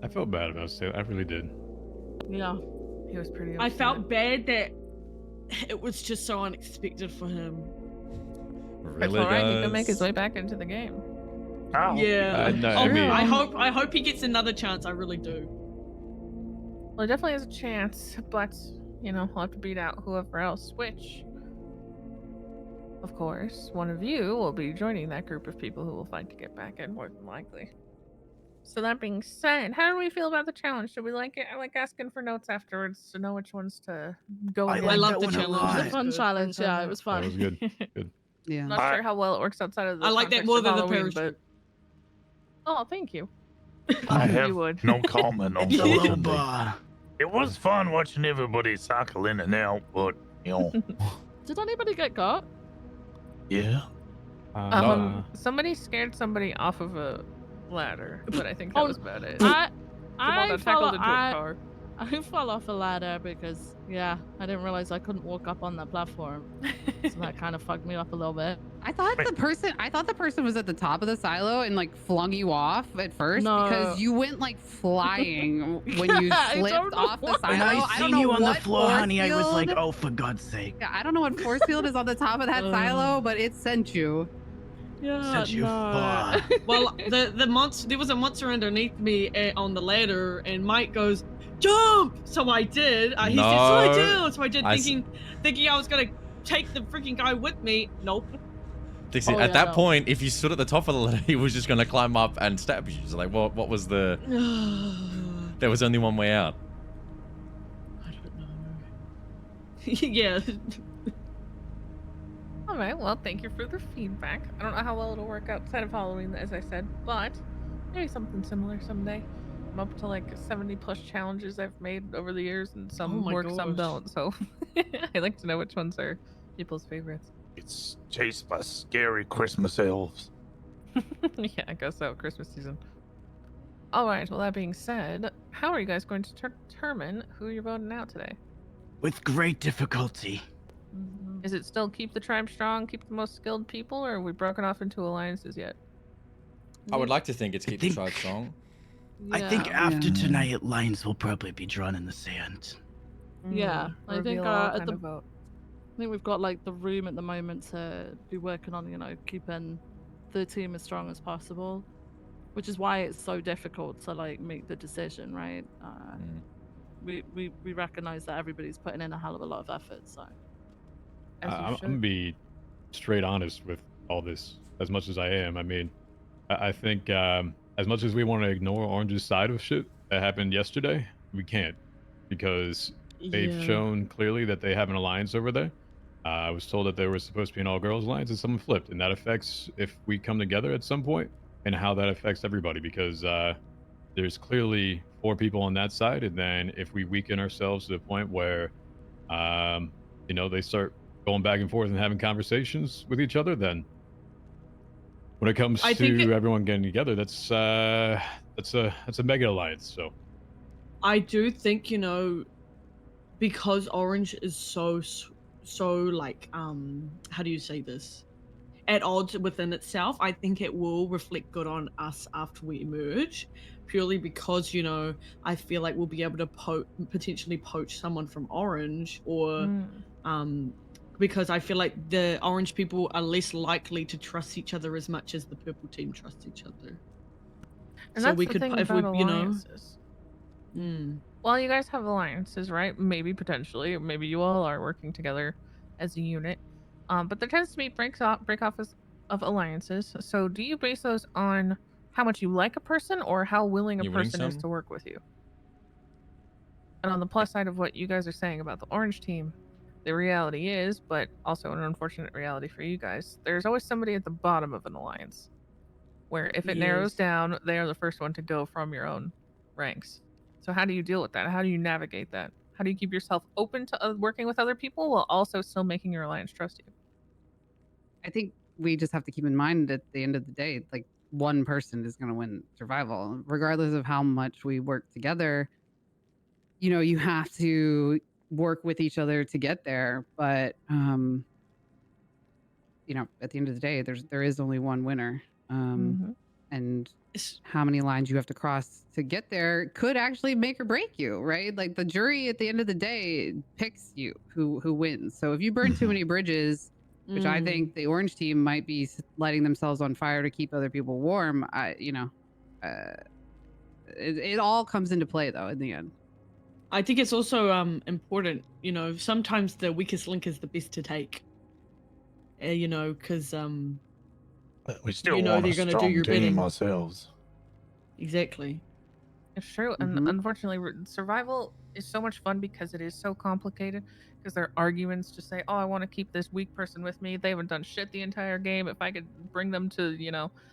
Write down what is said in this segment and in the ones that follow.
I felt bad about Sale. I really did. Yeah. He was pretty upset. I felt bad that it was just so unexpected for him. Really, all right, guys? he can make his way back into the game. Oh. Yeah. No, Oh, I mean, I hope he gets another chance. I really do. Well, he definitely has a chance, but you know, he'll have to beat out whoever else. Which, of course, one of you will be joining that group of people who will fight to get back in, more than likely. So that being said, how do we feel about the challenge? Do we like it? I like asking for notes afterwards to know which ones to go I in. like love that the one a challenge. lot. It's It was a fun good. challenge. Yeah, it was fun. that was good. Good. Yeah. Not sure how well it works outside of the I like that context more of than the Halloween, parachute. but oh, thank you. I You have would. no comment on It's a low something. bar. It was fun watching everybody cycle in and out, but you know, Did anybody get got? yeah. No, Somebody scared somebody off of a ladder, but I think that Oh, was about it. I Jamal got fell, tackled into a car. I fell off a ladder because, yeah, I didn't realize I couldn't walk up on that platform. So that kind of fucked me up a little bit. I thought the person was at the top of the silo and like flung you off at first No. because you went like flying when you I don't slipped know off the what- silo. When I don't seen know you on the what floor, force honey, I was like, field- oh, for God's sake. Yeah, I don't know what force field is on the top of that silo, but it sent you. Yeah, Sent you no. Well, the monster, there was a monster underneath me on the ladder, and Mike goes, "Jump!" So I did. He said, "So I do." So I did, thinking I was gonna take the freaking guy with me. Nope. Dixie, Oh, at yeah, that no. point, if you stood at the top of the ladder, he was just going to climb up and stab you. So like, what was the... There was only one way out. I don't know. Yeah. All right, well, thank you for the feedback. I don't know how well it'll work outside of Halloween, as I said, but maybe something similar someday. I'm up to like 70 plus challenges I've made over the years, and some Oh my work, some gosh. don't. So I like to know which ones are people's favorites. It's chased by scary Christmas elves. Yeah, I guess so. Christmas season. All right. Well, that being said, how are you guys going to determine who you're voting out today? With great difficulty. Is it still keep the tribe strong, keep the most skilled people, or have we broken off into alliances yet? I would like to think it's keep the think- tribe strong. I think Yeah. after tonight, lines will probably be drawn in the sand. Yeah, I think, Reveal all at kind the- of vote. I think we've got like the room at the moment to be working on, you know, keeping the team as strong as possible, which is why it's so difficult to like make the decision, right? We recognize that everybody's putting in a hell of a lot of effort, so. As you I'm should. gonna be straight honest with all this, as much as I am. I mean, I think as much as we want to ignore Orange's side of shit that happened yesterday, we can't, because they've shown clearly that they have an alliance over there. I was told that there was supposed to be an all-girls alliance, and someone flipped, and that affects if we come together at some point, and how that affects everybody, because there's clearly 4 people on that side, and then if we weaken ourselves to the point where, you know, they start going back and forth and having conversations with each other, then when it comes to everyone getting together, that's a mega alliance. So I do think, you know, because Orange is so like, how do you say this? At odds within itself, I think it will reflect good on us after we emerge, purely because, you know, I feel like we'll be able to potentially poach someone from Orange, or because I feel like the Orange people are less likely to trust each other as much as the Purple team trusts each other. And So that's we the could, thing if we, about you know, alliances. Well, you guys have alliances, right? Maybe potentially, maybe you all are working together as a unit. But there tends to be break-offs of alliances. So do you base those on how much you like a person or how willing a You winning person is some? to work with you? And on the plus side of what you guys are saying about the Orange team, the reality is, but also an unfortunate reality for you guys, there's always somebody at the bottom of an alliance where if it narrows down, they are the first one to go from your own ranks. So how do you deal with that? How do you navigate that? How do you keep yourself open to working with other people while also still making your alliance trust you? I think we just have to keep in mind at the end of the day, like one person is going to win survival, regardless of how much we work together. You know, you have to work with each other to get there, but you know, at the end of the day, there is only one winner, and and It's- how many lines you have to cross to get there could actually make or break you, right? Like the jury at the end of the day picks you who wins. So if you burn too many bridges, which I Mm. think the orange team might be lighting themselves on fire to keep other people warm, it all comes into play though in the end. I think it's also important, sometimes the weakest link is the best to take. Because But we still you know want they're a gonna do strong your team bidding. ourselves. Exactly. It's true, and Mhm. unfortunately, survival is so much fun because it is so complicated. Because there are arguments to say, "Oh, I want to keep this weak person with me. They haven't done shit the entire game. If I could bring them to,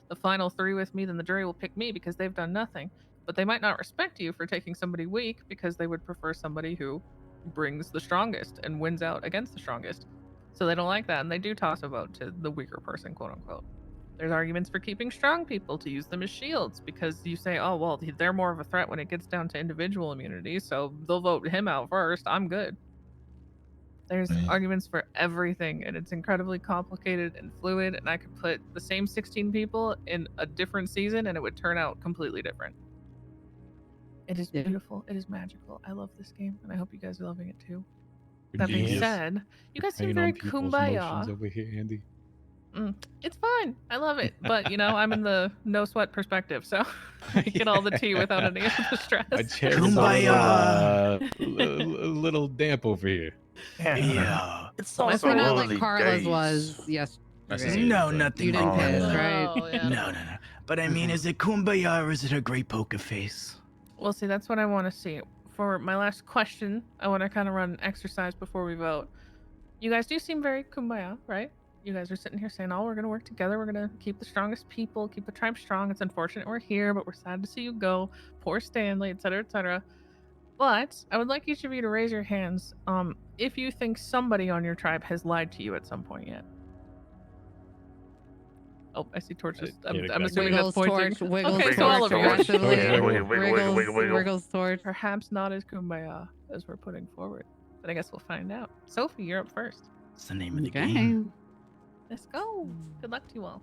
the final 3 with me, then the jury will pick me because they've done nothing." But they might not respect you for taking somebody weak because they would prefer somebody who brings the strongest and wins out against the strongest. So they don't like that, and they do toss a vote to the weaker person, quote unquote. There's arguments for keeping strong people to use them as shields because you say, oh, well, they're more of a threat when it gets down to individual immunity, so they'll vote him out first. I'm good. There's Right. arguments for everything, and it's incredibly complicated and fluid, and I could put the same 16 people in a different season, and it would turn out completely different. It is Yeah. beautiful. It is magical. I love this game, and I hope you guys are loving it too. That being Yes. said, you guys seem Playing very on people's emotions kumbaya. over here, Andy. It's fine. I love it. But, I'm in the no sweat perspective, so I get all the tea without any of the stress. My chair is Kumbaya. a little damp over here. Yeah. It's My also We're not early like Carla's days. was That's the yesterday. same No, thing. nothing. You didn't Oh, piss, yeah. right? Oh, yeah. No. But I mean, is it kumbaya or is it a great poker face? Well, see, that's what I want to see. For my last question, I want to kind of run an exercise before we vote. You guys do seem very kumbaya, right? You guys are sitting here saying, oh, we're going to work together. We're going to keep the strongest people, keep the tribe strong. It's unfortunate we're here, but we're sad to see you go. Poor Stanley, etc., etc. But I would like each of you to raise your hands if you think somebody on your tribe has lied to you at some point yet. Oh, I see torches. I'm assuming that's Wiggles pointing. torch, wiggles Okay, torch, so all of you. aggressively. Yeah, wiggle, wiggle, wiggle, wiggle. Wiggles torch. Perhaps not as kumbaya as we're putting forward. But I guess we'll find out. Sophie, you're up first. It's the name of the Okay. game. Let's go. Good luck to you all.